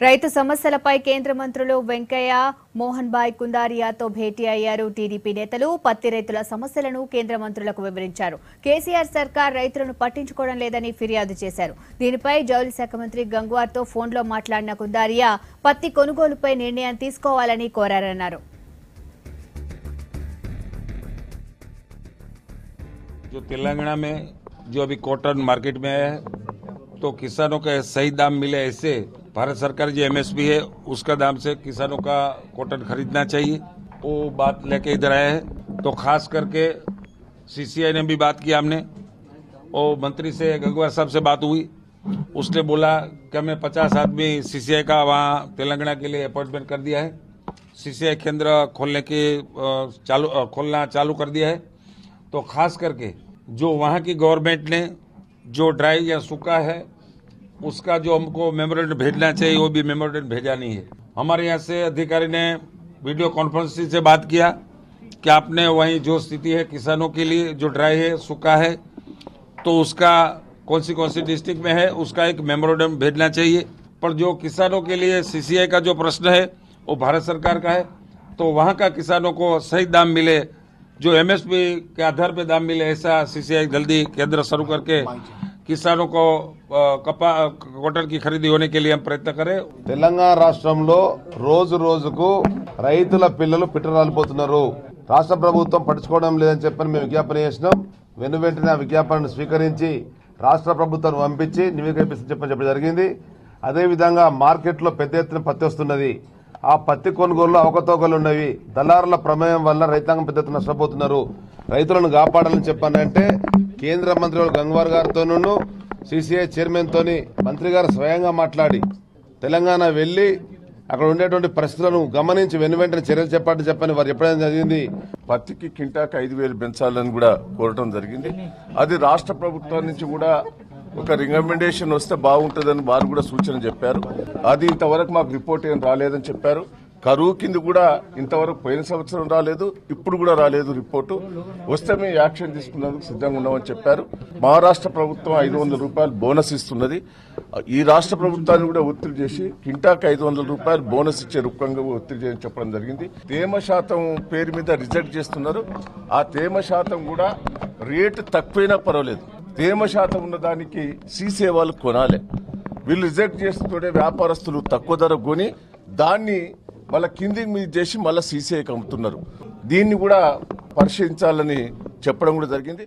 రైతు సమస్యలపై కేంద్ర మంత్రులు వెంకయ్య, మోహన్ భాయ్ కుందారియాతో భేటీ అయ్యారు. టీడీపీ నేతలు పత్తి రైతుల సమస్యలను కేంద్ర మంత్రులకు వివరించారు. కేసీఆర్ సర్కార్ రైతులను పట్టించుకోవడం లేదని ఫిర్యాదు చేశారు. దీనిపై జౌళి శాఖ మంత్రి గంగ్వార్తో ఫోన్లో మాట్లాడిన కుందారియా పత్తి కొనుగోలుపై నిర్ణయం తీసుకోవాలని కోరారన్నారు. जो तेलंगाना में जो अभी कॉटन मार्केट में है तो किसानों का सही दाम मिले, ऐसे भारत सरकार जो एमएसपी है उसका दाम से किसानों का कॉटन खरीदना चाहिए। वो बात लेके इधर आए हैं। तो खास करके सीसीआई ने भी बात की हमने, और मंत्री से गंगवार साहब से बात हुई। उसने बोला कि हमें 50 आदमी सीसीआई का वहाँ तेलंगाना के लिए अपॉइंटमेंट कर दिया है। सीसीआई केंद्र खोलना चालू कर दिया है। तो खास करके जो वहाँ की गवर्नमेंट ने जो ड्राई या सूखा है उसका जो हमको मेमोरेंडम भेजना चाहिए वो भी मेमोरेंडम भेजा नहीं है। हमारे यहाँ से अधिकारी ने वीडियो कॉन्फ्रेंसिंग से बात किया कि आपने वहीं जो स्थिति है किसानों के लिए जो ड्राई है सूखा है तो उसका कौन सी डिस्ट्रिक्ट में है उसका एक मेमोरेंडम भेजना चाहिए। पर जो किसानों के लिए सीसीआई का जो प्रश्न है वो भारत सरकार का है। तो वहाँ का किसानों को सही दाम मिले, जो एमएसपी के आधार पे दाम मिले, ऐसा सीसीआई जल्दी केंद्र शुरू करके किसानों को कॉटन की खरीदी होने के लिए हम प्रयत्न करें। తెలంగాణ రాష్ట్రంలో రోజు రోజుకు రైతుల పిల్లలు పిట్టరాలిపోతున్నారు. రాష్ట్ర ప్రభుత్వం పట్టించుకోవడం లేదని చెప్పని మేము విజ్ఞాపన చేసినాం. వెంటనే ఆ విజ్ఞాపనను స్వీకరించి రాష్ట్ర ప్రభుత్వాన్ని పంపించి నివేదిక చెప్పడం జరిగింది. అదేవిధంగా మార్కెట్లో పెద్ద ఎత్తున పత్తి వస్తున్నది. ఆ పత్తి కొనుగోలులో అవకతవకలు ఉన్నవి. దళారుల ప్రమేయం వల్ల రైతాంగం పెద్ద ఎత్తున నష్టపోతున్నారు. రైతులను కాపాడాలని చెప్పానంటే కేంద్ర మంత్రి గంగ్వార్ గారితోనూ సిసిఐ చైర్మన్ తోని మంత్రి గారు స్వయంగా మాట్లాడి తెలంగాణ వెళ్లి అక్కడ ఉండేటువంటి పరిస్థితులను గమనించి వెనువెంటనే చర్యలు చెప్పని వారు చెప్పడం జరిగింది. పత్తికి కింటాకు 5,000 పెంచాలని కూడా కోరటం జరిగింది. అది రాష్ట్ర ప్రభుత్వం నుంచి కూడా ఒక రికమెండేషన్ వస్తే బాగుంటుందని వారు కూడా సూచన చెప్పారు. అది ఇంతవరకు మాకు రిపోర్ట్ ఏం రాలేదని చెప్పారు. కరువు కింద కూడా ఇంతవరకు పోయిన సంవత్సరం రాలేదు, ఇప్పుడు కూడా రాలేదు రిపోర్టు. వస్తే మేము యాక్షన్ తీసుకున్నందుకు సిద్ధంగా ఉన్నామని చెప్పారు. మహారాష్ట్ర ప్రభుత్వం 500 రూపాయలు బోనస్ ఇస్తున్నది. ఈ రాష్ట్ర ప్రభుత్వాన్ని కూడా ఒత్తిడి చేసి కింటాకు 500 రూపాయలు బోనస్ ఇచ్చే రూపంగా ఒత్తిడి చేయని చెప్పడం జరిగింది. తేమ శాతం పేరు మీద రిజెక్ట్ చేస్తున్నారు. ఆ తేమ శాతం కూడా రేటు తక్కువైనా పర్వాలేదు, తేమ శాతం ఉన్న దానికి సీసే వాళ్ళు కొనాలి. వీళ్ళు రిజెక్ట్ చేస్తుంటే వ్యాపారస్తులు తక్కువ ధర కొని దాన్ని మళ్ళీ కిందికి మీద చేసి మళ్ళీ సీసీఐకి అమ్ముతున్నారు. దీన్ని కూడా పరిశీలించాలని చెప్పడం కూడా జరిగింది.